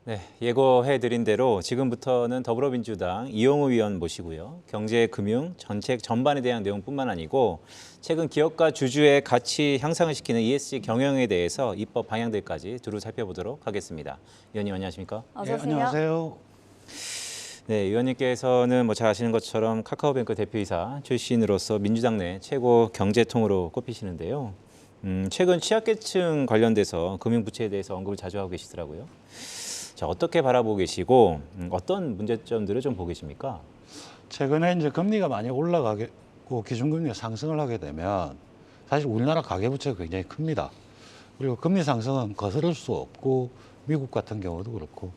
네, 예고해드린 대로 지금부터는 더불어민주당 이용우 의원 모시고요. 경제, 금융, 정책 전반에 대한 내용뿐만 아니고 최근 기업과 주주의 가치 향상을 시키는 ESG 경영에 대해서 입법 방향들까지 두루 살펴보도록 하겠습니다. 의원님 안녕하십니까? 어서 예, 오세요. 안녕하세요. 네, 의원님께서는 잘 아시는 것처럼 카카오뱅크 대표이사 출신으로서 민주당 내 최고 경제통으로 꼽히시는데요. 최근 취약계층 관련돼서 금융부채에 대해서 언급을 자주 하고 계시더라고요. 자, 어떻게 바라보고 계시고 어떤 문제점들을 좀 보고 계십니까? 최근에 이제 금리가 많이 올라가고 기준금리가 상승을 하게 되면 사실 우리나라 가계부채가 굉장히 큽니다. 그리고 금리 상승은 거스를 수 없고 미국 같은 경우도 그렇고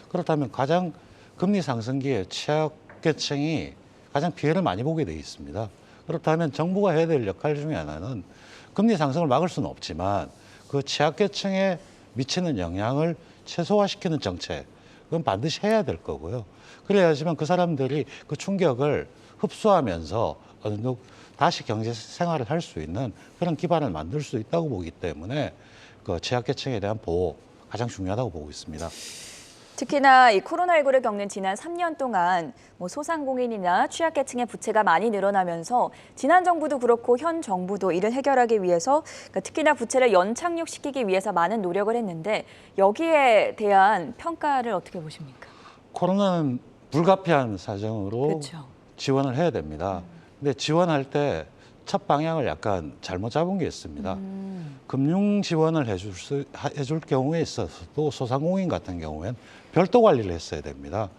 그렇다면 가장 금리 상승기에 취약계층이 가장 피해를 많이 보게 돼 있습니다. 그렇다면 정부가 해야 될 역할 중에 하나는 금리 상승을 막을 수는 없지만 그 취약계층에 미치는 영향을 최소화시키는 정책, 그건 반드시 해야 될 거고요. 그래야지만 그 사람들이 그 충격을 흡수하면서 어느 정도 다시 경제 생활을 할 수 있는 그런 기반을 만들 수 있다고 보기 때문에 그 취약계층에 대한 보호 가장 중요하다고 보고 있습니다. 특히나 이 코로나19를 겪는 지난 3년 동안 소상공인이나 취약계층의 부채가 많이 늘어나면서 지난 정부도 그렇고 현 정부도 이를 해결하기 위해서 특히나 부채를 연착륙시키기 위해서 많은 노력을 했는데 여기에 대한 평가를 어떻게 보십니까? 코로나는 불가피한 사정으로 그렇죠. 지원을 해야 됩니다. 근데 지원할 때 첫 방향을 약간 잘못 잡은 게 있습니다. 금융 지원을 해줄 경우에 있어서도 소상공인 같은 경우에는 별도 관리를 했어야 됩니다.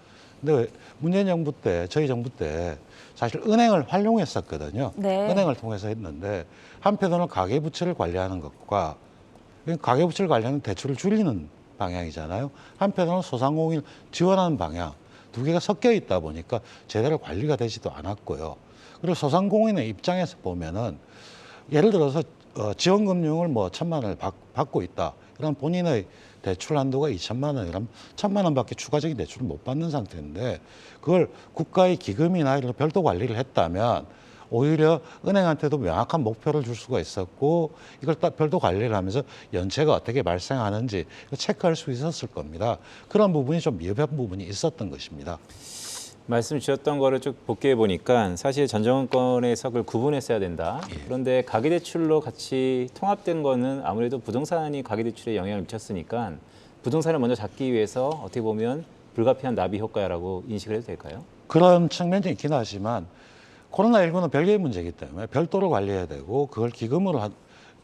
근데 문재인 정부 때, 저희 정부 때 사실 은행을 활용했었거든요. 네. 은행을 통해서 했는데 한편으로는 가계부채를 관리하는 것과 가계부채를 관리하는 대출을 줄이는 방향이잖아요. 한편으로는 소상공인을 지원하는 방향 두 개가 섞여 있다 보니까 제대로 관리가 되지도 않았고요. 그리고 소상공인의 입장에서 보면은 예를 들어서 지원금융을 1,000만 원을 받고 있다. 그럼 본인의 대출 한도가 2천만 원이라면 1,000만 원밖에 추가적인 대출을 못 받는 상태인데 그걸 국가의 기금이나 이런 별도 관리를 했다면 오히려 은행한테도 명확한 목표를 줄 수가 있었고 이걸 딱 별도 관리를 하면서 연체가 어떻게 발생하는지 체크할 수 있었을 겁니다. 그런 부분이 좀 미흡한 부분이 있었던 것입니다. 말씀 주셨던 거를 쭉 복귀해 보니까 사실 전 정권에서 그걸 구분했어야 된다. 그런데 가계대출로 같이 통합된 거는 아무래도 부동산이 가계대출에 영향을 미쳤으니까 부동산을 먼저 잡기 위해서 어떻게 보면 불가피한 나비 효과라고 인식을 해도 될까요? 그런 측면이 있긴 하지만 코로나19는 별개의 문제이기 때문에 별도로 관리해야 되고 그걸 기금으로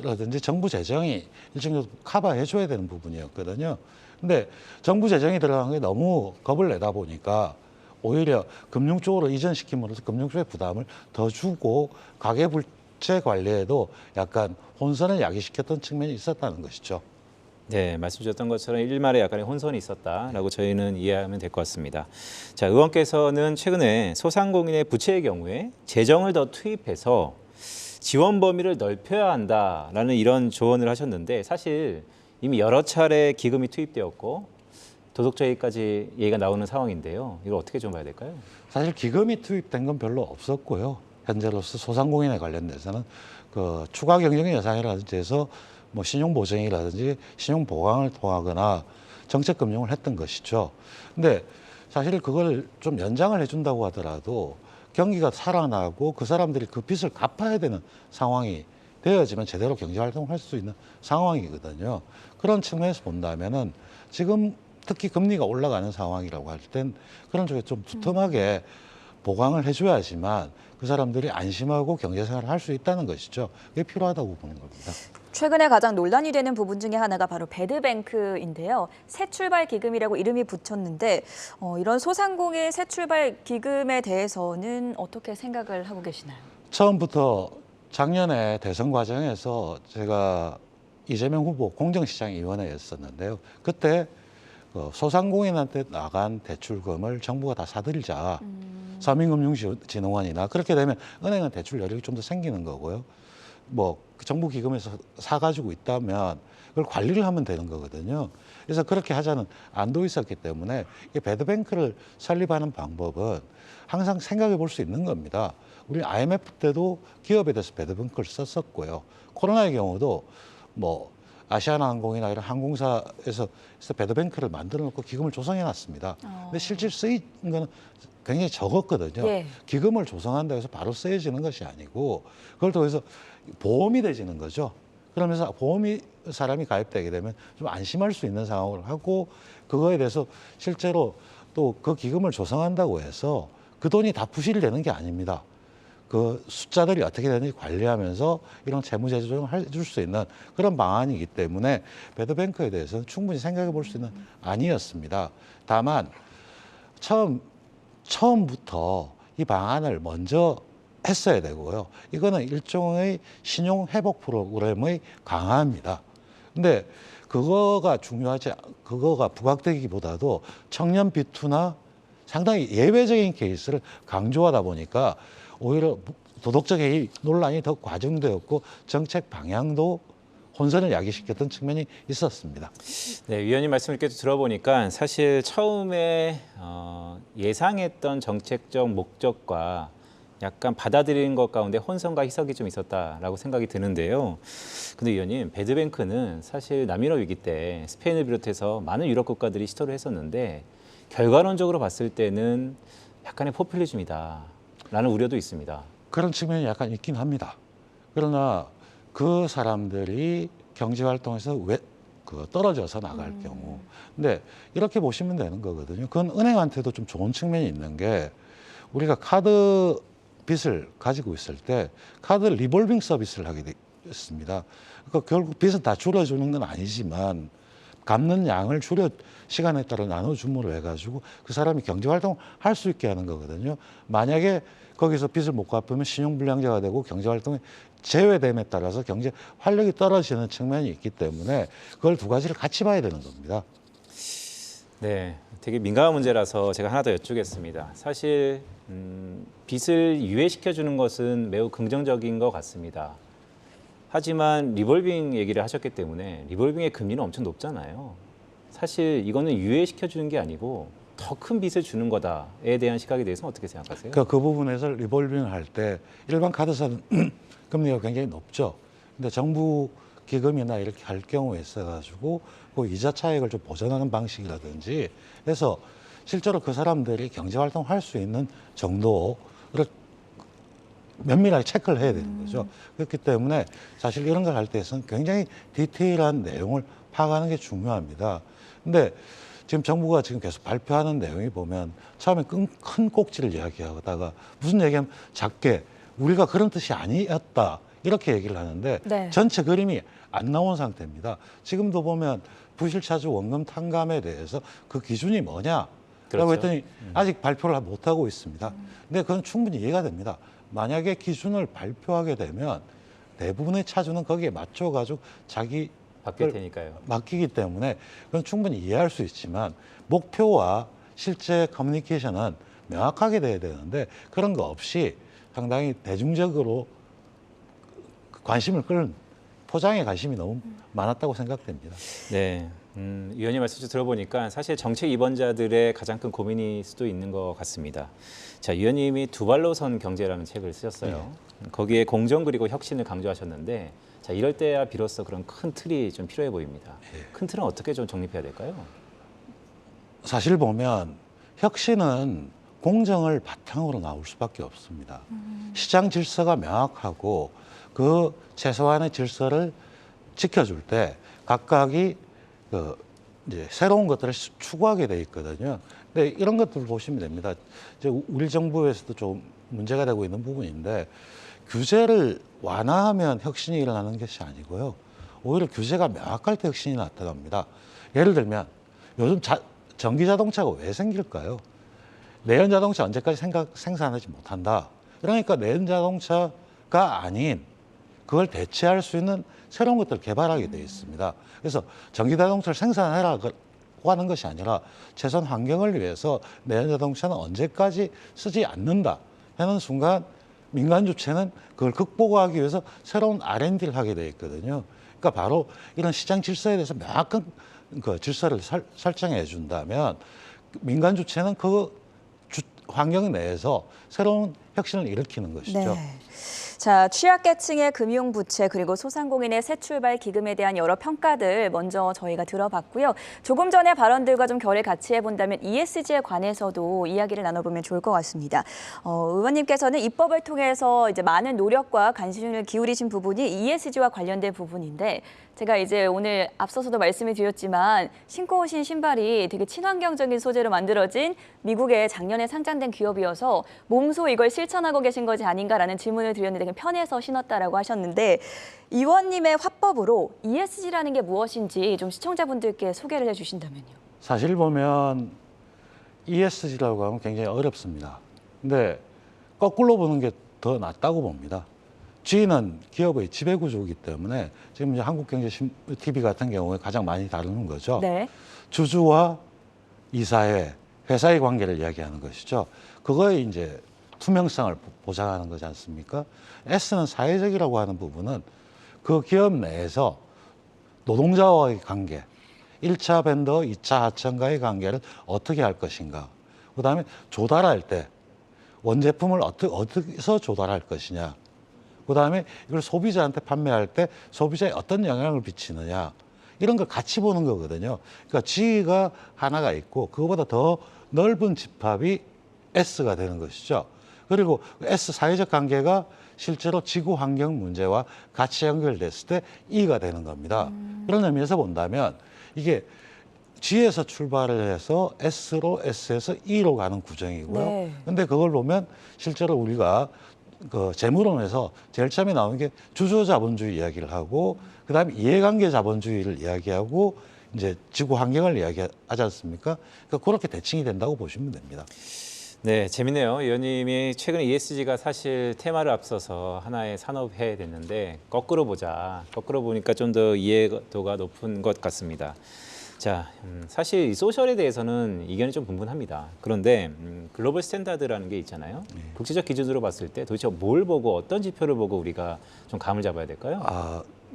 라든지 정부 재정이 일정 정도 커버해 줘야 되는 부분이었거든요. 근데 정부 재정이 들어간 게 너무 겁을 내다 보니까 오히려 금융 쪽으로 이전시킴으로써 금융 쪽의 부담을 더 주고 가계부채 관리에도 약간 혼선을 야기시켰던 측면이 있었다는 것이죠. 네, 말씀 주셨던 것처럼 일말에 약간의 혼선이 있었다라고 저희는 이해하면 될 것 같습니다. 자, 의원께서는 최근에 소상공인의 부채의 경우에 재정을 더 투입해서 지원 범위를 넓혀야 한다라는 이런 조언을 하셨는데 사실 이미 여러 차례 기금이 투입되었고 도덕적이까지 얘기가 나오는 상황인데요. 이걸 어떻게 좀 봐야 될까요? 사실 기금이 투입된 건 별로 없었고요. 현재로서 소상공인에 관련돼서는 그 추가 경영 예산이라든지 해서 신용 보증이라든지 신용 보강을 통하거나 정책 금융을 했던 것이죠. 근데 사실 그걸 좀 연장을 해준다고 하더라도 경기가 살아나고 그 사람들이 그 빚을 갚아야 되는 상황이 되어야지만 제대로 경제 활동을 할 수 있는 상황이거든요. 그런 측면에서 본다면은 지금 특히 금리가 올라가는 상황이라고 할 땐 그런 쪽에 좀 두툼하게 보강을 해줘야지만 그 사람들이 안심하고 경제생활을 할 수 있다는 것이죠. 그게 필요하다고 보는 겁니다. 최근에 가장 논란이 되는 부분 중에 하나가 바로 배드뱅크인데요. 새출발 기금이라고 이름이 붙였는데 이런 소상공인 새출발 기금에 대해서는 어떻게 생각을 하고 계시나요? 처음부터 작년에 대선 과정에서 제가 이재명 후보 공정시장위원회였었는데요. 그때 소상공인한테 나간 대출금을 정부가 다 사들이자. 서민금융진흥원이나 그렇게 되면 은행은 대출 여력이 좀 더 생기는 거고요. 정부 기금에서 사가지고 있다면 그걸 관리를 하면 되는 거거든요. 그래서 그렇게 하자는 안도 있었기 때문에 이 배드뱅크를 설립하는 방법은 항상 생각해 볼 수 있는 겁니다. 우리 IMF 때도 기업에 대해서 배드뱅크를 썼었고요. 코로나의 경우도 아시아나항공이나 이런 항공사에서 배드뱅크를 만들어 놓고 기금을 조성해 놨습니다. 근데 실질 쓰인 거는 굉장히 적었거든요. 예. 기금을 조성한다고 해서 바로 쓰여지는 것이 아니고 그걸 통해서 보험이 되지는 거죠. 그러면서 보험이 사람이 가입되게 되면 좀 안심할 수 있는 상황을 하고 그거에 대해서 실제로 또 그 기금을 조성한다고 해서 그 돈이 다 부실이 되는 게 아닙니다. 그 숫자들이 어떻게 되는지 관리하면서 이런 재무제조 조정을 해줄 수 있는 그런 방안이기 때문에 배드뱅크에 대해서는 충분히 생각해 볼 수 있는 안이었습니다. 다만 처음부터 이 방안을 먼저 했어야 되고요. 이거는 일종의 신용 회복 프로그램의 강화입니다. 근데 그거가 그거가 부각되기보다도 청년 비투나 상당히 예외적인 케이스를 강조하다 보니까 오히려 도덕적 해이 논란이 더 과중되었고 정책 방향도 혼선을 야기시켰던 측면이 있었습니다. 네, 위원님 말씀을 이렇게 들어보니까 사실 처음에 예상했던 정책적 목적과 약간 받아들이는 것 가운데 혼선과 희석이 좀 있었다라고 생각이 드는데요. 근데 위원님, 배드뱅크는 사실 남유럽 위기 때 스페인을 비롯해서 많은 유럽 국가들이 시도를 했었는데 결과론적으로 봤을 때는 약간의 포퓰리즘이다라는 우려도 있습니다. 그런 측면이 약간 있긴 합니다. 그러나 그 사람들이 경제 활동에서 떨어져서 나갈 경우. 근데 이렇게 보시면 되는 거거든요. 그건 은행한테도 좀 좋은 측면이 있는 게 우리가 카드 빚을 가지고 있을 때 카드 리볼빙 서비스를 하게 됐습니다. 그러니까 결국 빚은 다 줄여주는 건 아니지만 갚는 양을 시간에 따라 나눠줌으로 해가지고 그 사람이 경제활동을 할 수 있게 하는 거거든요. 만약에 거기서 빚을 못 갚으면 신용불량자가 되고 경제활동에 제외됨에 따라서 경제 활력이 떨어지는 측면이 있기 때문에 그걸 두 가지를 같이 봐야 되는 겁니다. 네, 되게 민감한 문제라서 제가 하나 더 여쭙겠습니다. 사실 빚을 유예시켜주는 것은 매우 긍정적인 것 같습니다. 하지만 리볼빙 얘기를 하셨기 때문에 리볼빙의 금리는 엄청 높잖아요. 사실 이거는 유예시켜주는 게 아니고 더 큰 빚을 주는 거다에 대한 시각에 대해서는 어떻게 생각하세요? 그러니까 그 부분에서 리볼빙을 할 때 일반 카드사는 금리가 굉장히 높죠. 근데 정부 기금이나 이렇게 할 경우에 있어가지고 그 이자 차익을 좀 보전하는 방식이라든지 해서 실제로 그 사람들이 경제 활동을 할 수 있는 정도를 면밀하게 체크를 해야 되는 거죠. 그렇기 때문에 사실 이런 걸 할 때에서는 굉장히 디테일한 내용을 파악하는 게 중요합니다. 근데 지금 정부가 지금 계속 발표하는 내용이 보면 처음에 큰 꼭지를 이야기하다가 무슨 얘기하면 작게 우리가 그런 뜻이 아니었다 이렇게 얘기를 하는데 네. 전체 그림이 안 나온 상태입니다. 지금도 보면 부실차주 원금 탕감에 대해서 그 기준이 뭐냐라고 그렇죠. 했더니 아직 발표를 못하고 있습니다. 근데 그건 충분히 이해가 됩니다. 만약에 기준을 발표하게 되면 대부분의 차주는 거기에 맞춰가지고 자기 바뀔 테니까요. 맡기기 때문에 그건 충분히 이해할 수 있지만 목표와 실제 커뮤니케이션은 명확하게 돼야 되는데 그런 거 없이 상당히 대중적으로 관심을 끌는 포장에 관심이 너무 많았다고 생각됩니다. 네, 위원님 말씀 들어보니까 사실 정책 입원자들의 가장 큰 고민일 수도 있는 것 같습니다. 자, 위원님이 두 발로 선 경제라는 책을 쓰셨어요. 거기에 공정 그리고 혁신을 강조하셨는데 자, 이럴 때야 비로소 그런 큰 틀이 좀 필요해 보입니다. 큰 틀은 어떻게 좀 정립해야 될까요? 사실 보면 혁신은 공정을 바탕으로 나올 수밖에 없습니다. 시장 질서가 명확하고 그 최소한의 질서를 지켜줄 때 각각이 이제 새로운 것들을 추구하게 돼 있거든요. 근데 이런 것들을 보시면 됩니다. 이제 우리 정부에서도 좀 문제가 되고 있는 부분인데 규제를 완화하면 혁신이 일어나는 것이 아니고요. 오히려 규제가 명확할 때 혁신이 나타납니다. 예를 들면 요즘 전기 자동차가 왜 생길까요? 내연 자동차 언제까지 생산하지 못한다. 그러니까 내연 자동차가 아닌 그걸 대체할 수 있는 새로운 것들을 개발하게 되어 있습니다. 그래서 전기 자동차를 생산해라고 하는 것이 아니라 최선 환경을 위해서 내연 자동차는 언제까지 쓰지 않는다 하는 순간 민간 주체는 그걸 극복하기 위해서 새로운 R&D를 하게 되어 있거든요. 그러니까 바로 이런 시장 질서에 대해서 명확한 그 질서를 설정해 준다면 민간 주체는 그 환경 내에서 새로운 혁신을 일으키는 것이죠. 네. 자, 취약계층의 금융부채 그리고 소상공인의 새출발 기금에 대한 여러 평가들 먼저 저희가 들어봤고요. 조금 전에 발언들과 좀 결을 같이 해본다면 ESG에 관해서도 이야기를 나눠보면 좋을 것 같습니다. 의원님께서는 입법을 통해서 이제 많은 노력과 관심을 기울이신 부분이 ESG와 관련된 부분인데 제가 이제 오늘 앞서서도 말씀을 드렸지만 신고 오신 신발이 되게 친환경적인 소재로 만들어진 미국에 작년에 상장된 기업이어서 몸소 이걸 실천하고 계신 것이 아닌가라는 질문을 드렸는데 그냥 편해서 신었다라고 하셨는데 의원님의 화법으로 ESG라는 게 무엇인지 좀 시청자분들께 소개를 해주신다면요. 사실 보면 ESG라고 하면 굉장히 어렵습니다. 근데 거꾸로 보는 게 더 낫다고 봅니다. G는 기업의 지배구조이기 때문에 지금 이제 한국경제TV 같은 경우에 가장 많이 다루는 거죠. 네. 주주와 이사회, 회사의 관계를 이야기하는 것이죠. 그거에 이제 투명성을 보장하는 거지 않습니까? S는 사회적이라고 하는 부분은 그 기업 내에서 노동자와의 관계, 1차 벤더, 2차 하청과의 관계를 어떻게 할 것인가. 그다음에 조달할 때 원제품을 어디서 조달할 것이냐. 그다음에 이걸 소비자한테 판매할 때 소비자에 어떤 영향을 미치느냐. 이런 걸 같이 보는 거거든요. 그러니까 G가 하나가 있고 그거보다 더 넓은 집합이 S가 되는 것이죠. 그리고 S 사회적 관계가 실제로 지구 환경 문제와 같이 연결됐을 때 E가 되는 겁니다. 그런 의미에서 본다면 이게 G에서 출발을 해서 S로 S에서 E로 가는 구정이고요. 네. 근데 그걸 보면 실제로 우리가 그 재무론에서 제일 처음에 나오는 게 주주자본주의 이야기를 하고 그다음에 이해관계 자본주의를 이야기하고 이제 지구 환경을 이야기하지 않습니까? 그러니까 그렇게 대칭이 된다고 보시면 됩니다. 네, 재밌네요. 의원님이 최근 ESG가 사실 테마를 앞서서 하나의 산업해 됐는데 거꾸로 보자. 거꾸로 보니까 좀 더 이해도가 높은 것 같습니다. 자, 사실 이 소셜에 대해서는 이견이 좀 분분합니다. 그런데 글로벌 스탠다드라는 게 있잖아요. 국제적 기준으로 봤을 때 도대체 뭘 보고 어떤 지표를 보고 우리가 좀 감을 잡아야 될까요?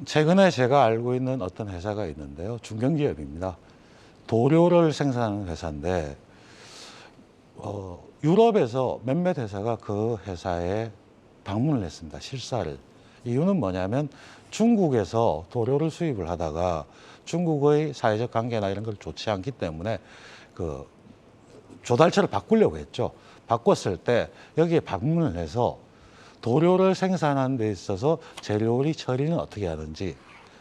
최근에 제가 알고 있는 어떤 회사가 있는데요. 중견기업입니다. 도료를 생산하는 회사인데 유럽에서 몇몇 회사가 그 회사에 방문을 했습니다. 실사를. 이유는 뭐냐면 중국에서 도료를 수입을 하다가 중국의 사회적 관계나 이런 걸 좋지 않기 때문에 그 조달처를 바꾸려고 했죠. 바꿨을 때 여기에 방문을 해서 도료를 생산하는 데 있어서 재료의 처리는 어떻게 하는지,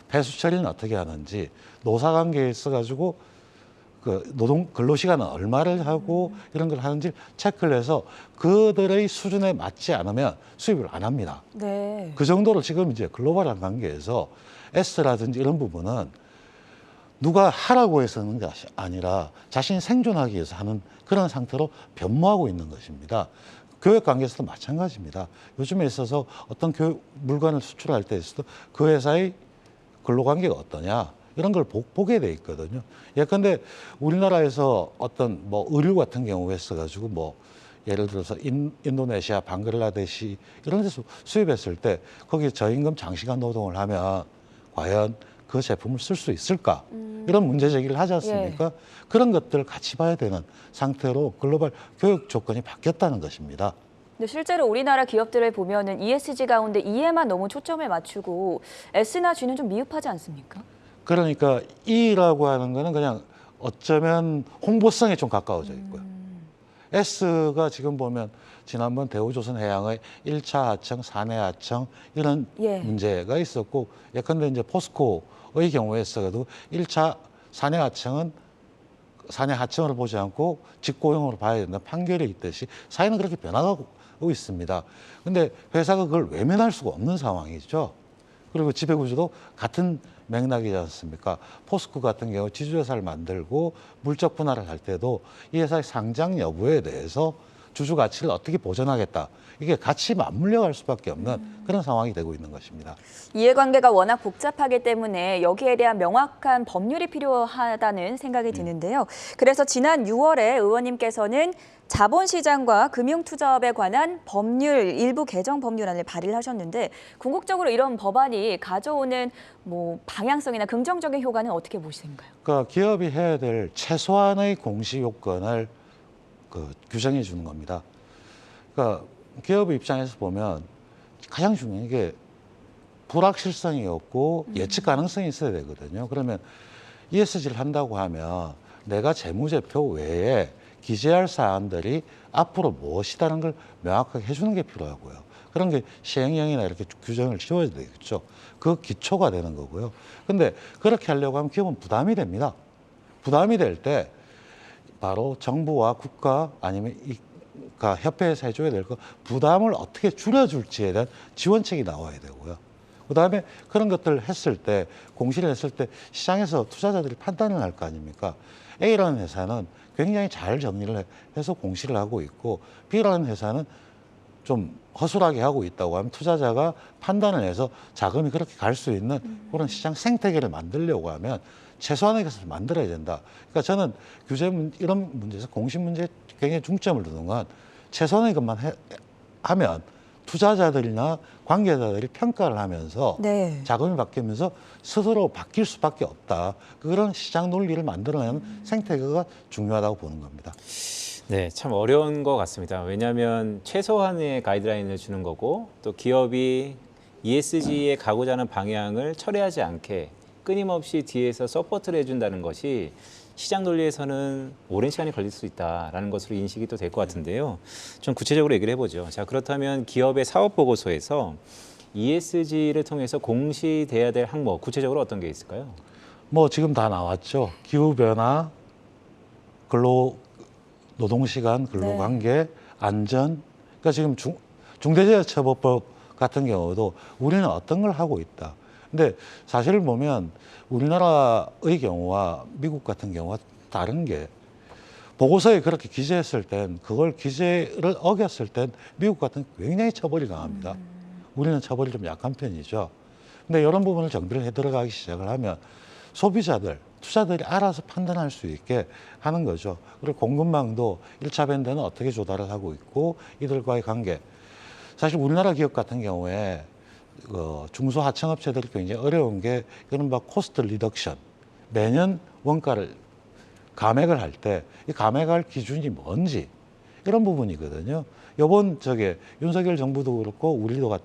폐수 처리는 어떻게 하는지, 노사 관계에 있어가지고 그 노동 근로 시간은 얼마를 하고 이런 걸 하는지 체크를 해서 그들의 수준에 맞지 않으면 수입을 안 합니다. 네. 그 정도로 지금 이제 글로벌한 관계에서 S라든지 이런 부분은 누가 하라고 해서 하는 것이 아니라 자신이 생존하기 위해서 하는 그런 상태로 변모하고 있는 것입니다. 교육 관계에서도 마찬가지입니다. 요즘에 있어서 어떤 교육 물건을 수출할 때 있어도 그 회사의 근로관계가 어떠냐 이런 걸 보게 돼 있거든요. 예컨대 우리나라에서 어떤 뭐 의류 같은 경우에 써가지고 뭐 예를 들어서 인도네시아, 방글라데시 이런 데서 수입했을 때 거기에 저임금 장시간 노동을 하면 과연 그 제품을 쓸 수 있을까? 이런 문제 제기를 하지 않습니까? 예. 그런 것들을 같이 봐야 되는 상태로 글로벌 교육 조건이 바뀌었다는 것입니다. 근데 실제로 우리나라 기업들을 보면은 ESG 가운데 E에만 너무 초점을 맞추고 S나 G는 좀 미흡하지 않습니까? 그러니까 E라고 하는 거는 그냥 어쩌면 홍보성에 좀 가까워져 있고요. S가 지금 보면 지난번 대우조선해양의 1차 하청, 4내 하청 이런 예. 문제가 있었고 예컨대 이제 포스코의 경우에 있어도 1차 4내 하청을 보지 않고 직고용으로 봐야 된다 판결이 있듯이 사회는 그렇게 변화하고 있습니다. 근데 회사가 그걸 외면할 수가 없는 상황이죠. 그리고 지배구조도 같은 맥락이지 않습니까? 포스코 같은 경우 지주회사를 만들고 물적 분할을 할 때도 이 회사의 상장 여부에 대해서 주주 가치를 어떻게 보전하겠다. 이게 같이 맞물려 갈 수밖에 없는 그런 상황이 되고 있는 것입니다. 이해관계가 워낙 복잡하기 때문에 여기에 대한 명확한 법률이 필요하다는 생각이 드는데요. 그래서 지난 6월에 의원님께서는 자본시장과 금융투자업에 관한 법률 일부 개정 법률안을 발의를 하셨는데 궁극적으로 이런 법안이 가져오는 뭐 방향성이나 긍정적인 효과는 어떻게 보시는가요? 그러니까 기업이 해야 될 최소한의 공시 요건을 규정해 주는 겁니다. 그러니까 기업 입장에서 보면 가장 중요한 게 불확실성이 없고 예측 가능성이 있어야 되거든요. 그러면 ESG를 한다고 하면 내가 재무제표 외에 기재할 사안들이 앞으로 무엇이다는 걸 명확하게 해주는 게 필요하고요. 그런 게 시행령이나 이렇게 규정을 지어야 되겠죠. 그 기초가 되는 거고요. 근데 그렇게 하려고 하면 기업은 부담이 됩니다. 부담이 될 때 바로 정부와 국가 아니면 협회에서 해줘야 될 거 부담을 어떻게 줄여줄지에 대한 지원책이 나와야 되고요. 그다음에 그런 것들을 했을 때 공시를 했을 때 시장에서 투자자들이 판단을 할 거 아닙니까? A라는 회사는 굉장히 잘 정리를 해서 공시를 하고 있고 B라는 회사는 좀 허술하게 하고 있다고 하면 투자자가 판단을 해서 자금이 그렇게 갈 수 있는 그런 시장 생태계를 만들려고 하면 최소한의 것을 만들어야 된다. 그러니까 저는 이런 문제에서 공시 문제에 굉장히 중점을 두는 건 최소한의 것만 하면 투자자들이나 관계자들이 평가를 하면서 네. 자금이 바뀌면서 스스로 바뀔 수밖에 없다. 그런 시장 논리를 만들어내는 생태계가 중요하다고 보는 겁니다. 네, 참 어려운 것 같습니다. 왜냐하면 최소한의 가이드라인을 주는 거고 또 기업이 ESG에 가고자 하는 방향을 철회하지 않게 끊임없이 뒤에서 서포트를 해준다는 것이 시장 논리에서는 오랜 시간이 걸릴 수 있다라는 것으로 인식이 또 될 것 같은데요. 좀 구체적으로 얘기를 해보죠. 자, 그렇다면 기업의 사업 보고서에서 ESG를 통해서 공시돼야 될 항목 구체적으로 어떤 게 있을까요? 뭐 지금 다 나왔죠. 기후변화, 노동시간, 근로관계, 안전. 그러니까 지금 중대재해처벌법 같은 경우도 우리는 어떤 걸 하고 있다. 근데 사실을 보면 우리나라의 경우와 미국 같은 경우와 다른 게 보고서에 그렇게 기재했을 땐 그걸 기재를 어겼을 땐 미국 같은 굉장히 처벌이 강합니다. 우리는 처벌이 좀 약한 편이죠. 근데 이런 부분을 정비를 해 들어가기 시작을 하면 소비자들, 투자들이 알아서 판단할 수 있게 하는 거죠. 그리고 공급망도 1차 밴드는 어떻게 조달을 하고 있고 이들과의 관계. 사실 우리나라 기업 같은 경우에 중소하청업체들이 굉장히 어려운 게 이른바 코스트 리덕션. 매년 원가를 감액을 할 때 이 감액할 기준이 뭔지 이런 부분이거든요. 이번 윤석열 정부도 그렇고 우리도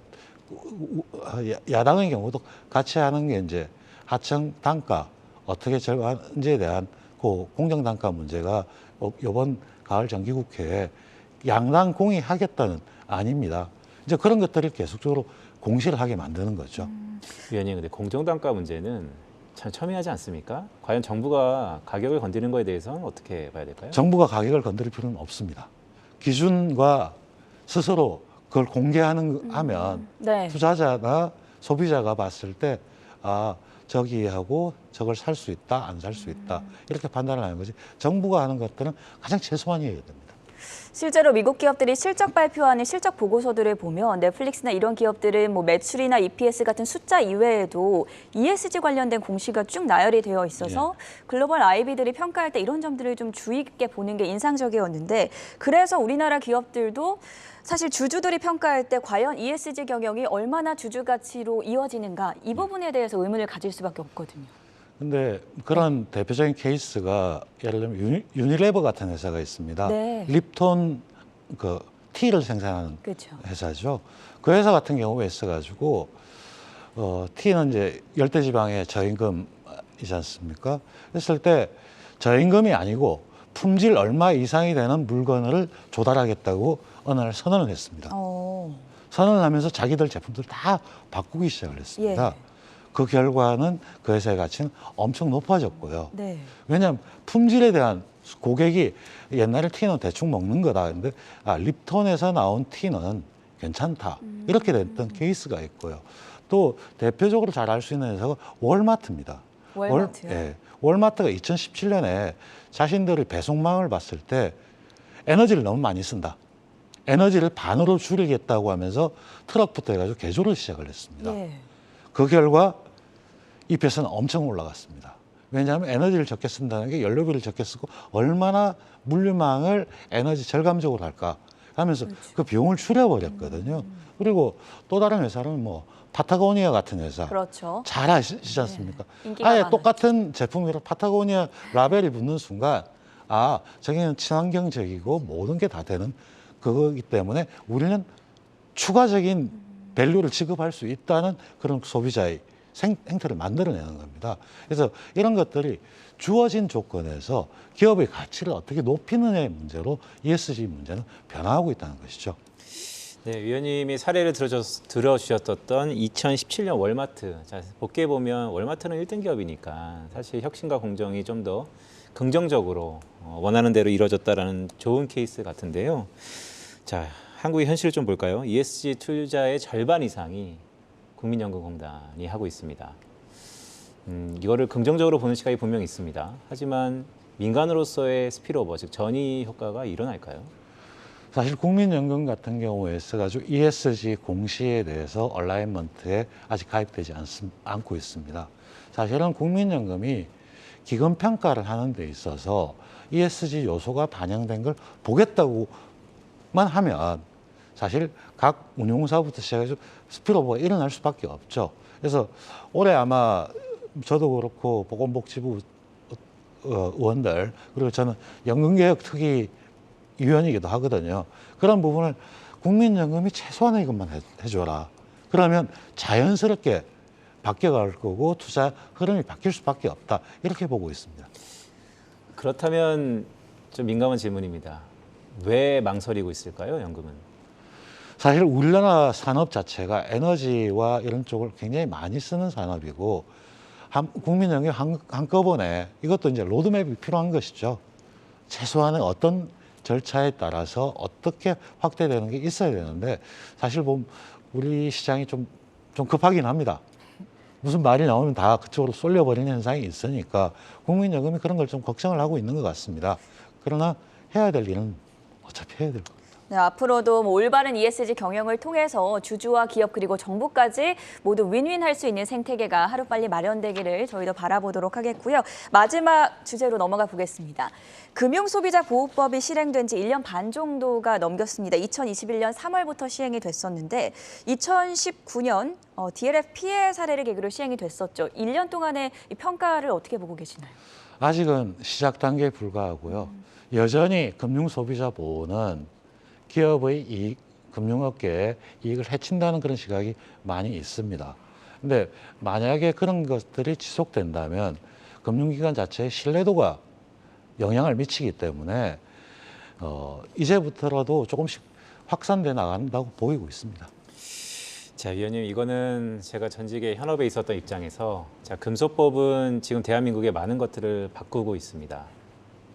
야당의 경우도 같이 하는 게 이제 하청 단가 어떻게 절감하는지에 대한 그 공정 단가 문제가 이번 가을 정기국회에 양당 공의하겠다는 아닙니다. 이제 그런 것들을 계속적으로 공시를 하게 만드는 거죠. 위원님, 근데 공정단가 문제는 참 첨예하지 않습니까? 과연 정부가 가격을 건드리는 거에 대해서는 어떻게 봐야 될까요? 정부가 가격을 건드릴 필요는 없습니다. 기준과 스스로 그걸 하면 네. 투자자나 소비자가 봤을 때 저기하고 저걸 살 수 있다, 안 살 수 있다 이렇게 판단을 하는 거지. 정부가 하는 것들은 가장 최소한이어야 됩니다. 실제로 미국 기업들이 실적 발표하는 실적 보고서들을 보면 넷플릭스나 이런 기업들은 뭐 매출이나 EPS 같은 숫자 이외에도 ESG 관련된 공시가 쭉 나열이 되어 있어서 글로벌 IB들이 평가할 때 이런 점들을 좀 주의 깊게 보는 게 인상적이었는데 그래서 우리나라 기업들도 사실 주주들이 평가할 때 과연 ESG 경영이 얼마나 주주 가치로 이어지는가 이 부분에 대해서 의문을 가질 수밖에 없거든요. 근데 그런 대표적인 케이스가 예를 들면 유니레버 같은 회사가 있습니다. 네. 립톤 티를 생산하는 그렇죠. 회사죠. 그 회사 같은 경우에 있어가지고 티는 이제 열대지방의 저임금이지 않습니까? 했을 때 저임금이 아니고 품질 얼마 이상이 되는 물건을 조달하겠다고 어느 날 선언을 했습니다. 선언을 하면서 자기들 제품들 다 바꾸기 시작을 했습니다. 예. 그 결과는 그 회사의 가치는 엄청 높아졌고요. 네. 왜냐하면 품질에 대한 고객이 옛날에 티는 대충 먹는 거다. 근데 립톤에서 나온 티는 괜찮다. 이렇게 됐던 케이스가 있고요. 또 대표적으로 잘 알 수 있는 회사가 월마트입니다. 월마트요? 월마트가 2017년에 자신들의 배송망을 봤을 때 에너지를 너무 많이 쓴다. 에너지를 반으로 줄이겠다고 하면서 트럭부터 해가지고 개조를 시작을 했습니다. 예. 그 결과 EPS는 엄청 올라갔습니다. 왜냐하면 에너지를 적게 쓴다는 게 연료비를 적게 쓰고 얼마나 물류망을 에너지 절감적으로 할까 하면서 그 비용을 줄여버렸거든요. 그리고 또 다른 회사는 뭐 파타고니아 같은 회사. 그렇죠. 잘 아시지 않습니까? 인기가 아예 많았죠. 똑같은 제품이라 파타고니아 라벨이 붙는 순간 저기는 친환경적이고 모든 게 다 되는 그거기 때문에 우리는 추가적인 밸류를 지급할 수 있다는 그런 소비자의 행태를 만들어내는 겁니다. 그래서 이런 것들이 주어진 조건에서 기업의 가치를 어떻게 높이느냐의 문제로 ESG 문제는 변화하고 있다는 것이죠. 네, 위원님이 사례를 들어주셨던 2017년 월마트. 자, 복귀해 보면 월마트는 1등 기업이니까 사실 혁신과 공정이 좀 더 긍정적으로 원하는 대로 이루어졌다라는 좋은 케이스 같은데요. 자, 한국의 현실을 좀 볼까요? ESG 투자의 절반 이상이 국민연금공단이 하고 있습니다. 이거를 긍정적으로 보는 시각이 분명히 있습니다. 하지만 민간으로서의 스피일오버, 즉 전이 효과가 일어날까요? 사실 국민연금 같은 경우에 있어가지고 ESG 공시에 대해서 얼라이먼트에 아직 가입되지 않고 있습니다. 사실은 국민연금이 기금 평가를 하는 데 있어서 ESG 요소가 반영된 걸 보겠다고만 하면 사실 각 운용사부터 시작해서 스피일오버가 일어날 수밖에 없죠. 그래서 올해 아마 저도 그렇고 보건복지부 의원들 그리고 저는 연금개혁특위 위원이기도 하거든요. 그런 부분을 국민연금이 최소한의 것만 해줘라. 그러면 자연스럽게 바뀌어갈 거고 투자 흐름이 바뀔 수밖에 없다. 이렇게 보고 있습니다. 그렇다면 좀 민감한 질문입니다. 왜 망설이고 있을까요, 연금은? 사실 우리나라 산업 자체가 에너지와 이런 쪽을 굉장히 많이 쓰는 산업이고 국민연금이 한꺼번에 이것도 이제 로드맵이 필요한 것이죠. 최소한의 어떤 절차에 따라서 어떻게 확대되는 게 있어야 되는데 사실 보면 우리 시장이 좀 급하긴 합니다. 무슨 말이 나오면 다 그쪽으로 쏠려버리는 현상이 있으니까 국민연금이 그런 걸 좀 걱정을 하고 있는 것 같습니다. 그러나 해야 될 일은 어차피 해야 될 겁니다. 네, 앞으로도 올바른 ESG 경영을 통해서 주주와 기업 그리고 정부까지 모두 윈윈할 수 있는 생태계가 하루빨리 마련되기를 저희도 바라보도록 하겠고요. 마지막 주제로 넘어가 보겠습니다. 금융소비자보호법이 실행된 지 1년 반 정도가 넘겼습니다. 2021년 3월부터 시행이 됐었는데 2019년 DLF 피해 사례를 계기로 시행이 됐었죠. 1년 동안의 이 평가를 어떻게 보고 계시나요? 아직은 시작 단계에 불과하고요. 여전히 금융소비자보호는 기업의 이익, 금융업계의 이익을 해친다는 그런 시각이 많이 있습니다. 근데 만약에 그런 것들이 지속된다면 금융기관 자체의 신뢰도가 영향을 미치기 때문에 이제부터라도 조금씩 확산돼 나간다고 보이고 있습니다. 자, 위원님, 이거는 제가 전직에 현업에 있었던 입장에서 자, 금소법은 지금 대한민국의 많은 것들을 바꾸고 있습니다.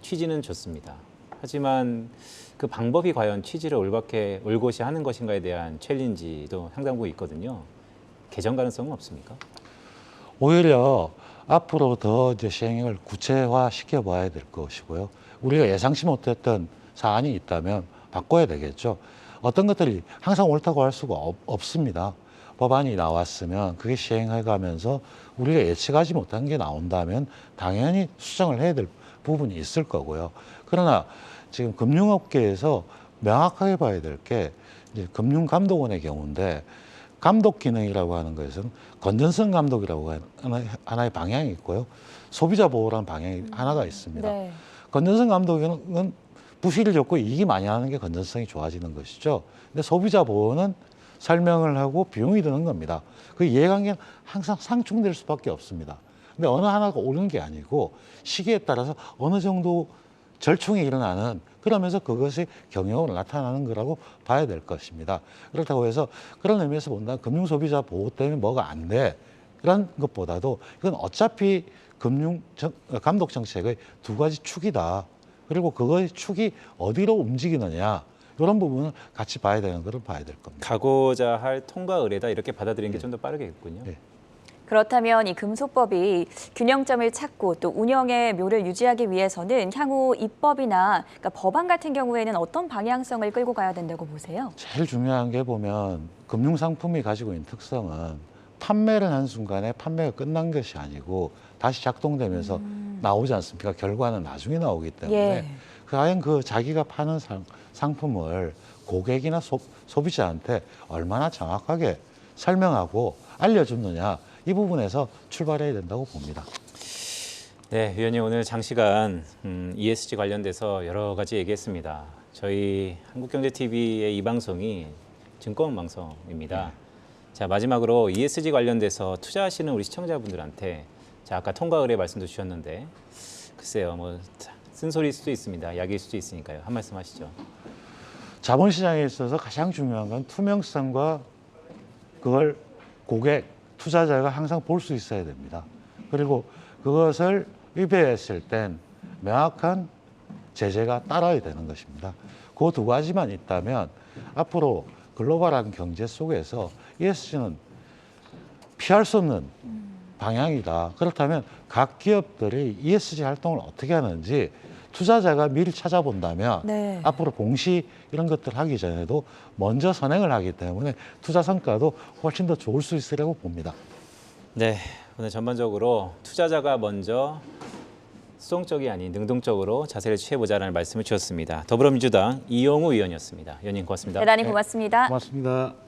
취지는 좋습니다. 하지만 그 방법이 과연 취지를 올곧이 하는 것인가에 대한 챌린지도 상당 부분 있거든요. 개정 가능성은 없습니까? 오히려 앞으로 더 이제 시행을 구체화 시켜봐야 될 것이고요. 우리가 예상치 못했던 사안이 있다면 바꿔야 되겠죠. 어떤 것들이 항상 옳다고 할 수가 없습니다. 법안이 나왔으면 그게 시행해가면서 우리가 예측하지 못한 게 나온다면 당연히 수정을 해야 될 부분이 있을 거고요. 그러나 지금 금융업계에서 명확하게 봐야 될 게 이제 금융감독원의 경우인데 감독 기능이라고 하는 것은 건전성 감독이라고 하는 하나의 방향이 있고요. 소비자 보호라는 방향이 하나가 있습니다. 네. 건전성 감독은 부실이 적고 이익이 많이 나는 게 건전성이 좋아지는 것이죠. 근데 소비자 보호는 설명을 하고 비용이 드는 겁니다. 그 이해관계는 항상 상충될 수밖에 없습니다. 근데 어느 하나가 옳은 게 아니고 시기에 따라서 어느 정도 절충이 일어나는 그러면서 그것이 경영으로 나타나는 거라고 봐야 될 것입니다. 그렇다고 해서 그런 의미에서 본다면 금융소비자 보호 때문에 뭐가 안 돼. 이런 것보다도 이건 어차피 감독 정책의 두 가지 축이다. 그리고 그거의 축이 어디로 움직이느냐. 이런 부분을 같이 봐야 되는 것을 봐야 될 겁니다. 가고자 할 통과 의례다 이렇게 받아들이는 게 좀 더 빠르겠군요. 네. 그렇다면 이 금소법이 균형점을 찾고 또 운영의 묘를 유지하기 위해서는 향후 입법이나 그러니까 법안 같은 경우에는 어떤 방향성을 끌고 가야 된다고 보세요? 제일 중요한 게 보면 금융상품이 가지고 있는 특성은 판매를 한 순간에 판매가 끝난 것이 아니고 다시 작동되면서 나오지 않습니까? 결과는 나중에 나오기 때문에 예. 과연 그 자기가 파는 상품을 고객이나 소비자한테 얼마나 정확하게 설명하고 알려줬느냐 이 부분에서 출발해야 된다고 봅니다. 네, 위원님 오늘 장시간 ESG 관련돼서 여러 가지 얘기했습니다. 저희 한국경제TV의 이 방송이 증권 방송입니다. 자, 마지막으로 ESG 관련돼서 투자하시는 우리 시청자분들한테 자, 아까 통과 의뢰 말씀도 주셨는데 글쎄요, 뭐 쓴소리일 수도 있습니다. 약일 수도 있으니까요. 한 말씀 하시죠. 자본시장에 있어서 가장 중요한 건 투명성과 그걸 고객, 투자자가 항상 볼 수 있어야 됩니다. 그리고 그것을 위배했을 땐 명확한 제재가 따라야 되는 것입니다. 그 두 가지만 있다면 앞으로 글로벌한 경제 속에서 ESG는 피할 수 없는 방향이다. 그렇다면 각 기업들이 ESG 활동을 어떻게 하는지 투자자가 미리 찾아본다면 네. 앞으로 공시 이런 것들 하기 전에도 먼저 선행을 하기 때문에 투자 성과도 훨씬 더 좋을 수 있으라고 봅니다. 네, 오늘 전반적으로 투자자가 먼저 수동적이 아닌 능동적으로 자세를 취해보자라는 말씀을 주셨습니다. 더불어민주당 이용우 의원이었습니다. 의원님 고맙습니다. 대단히 고맙습니다. 고맙습니다.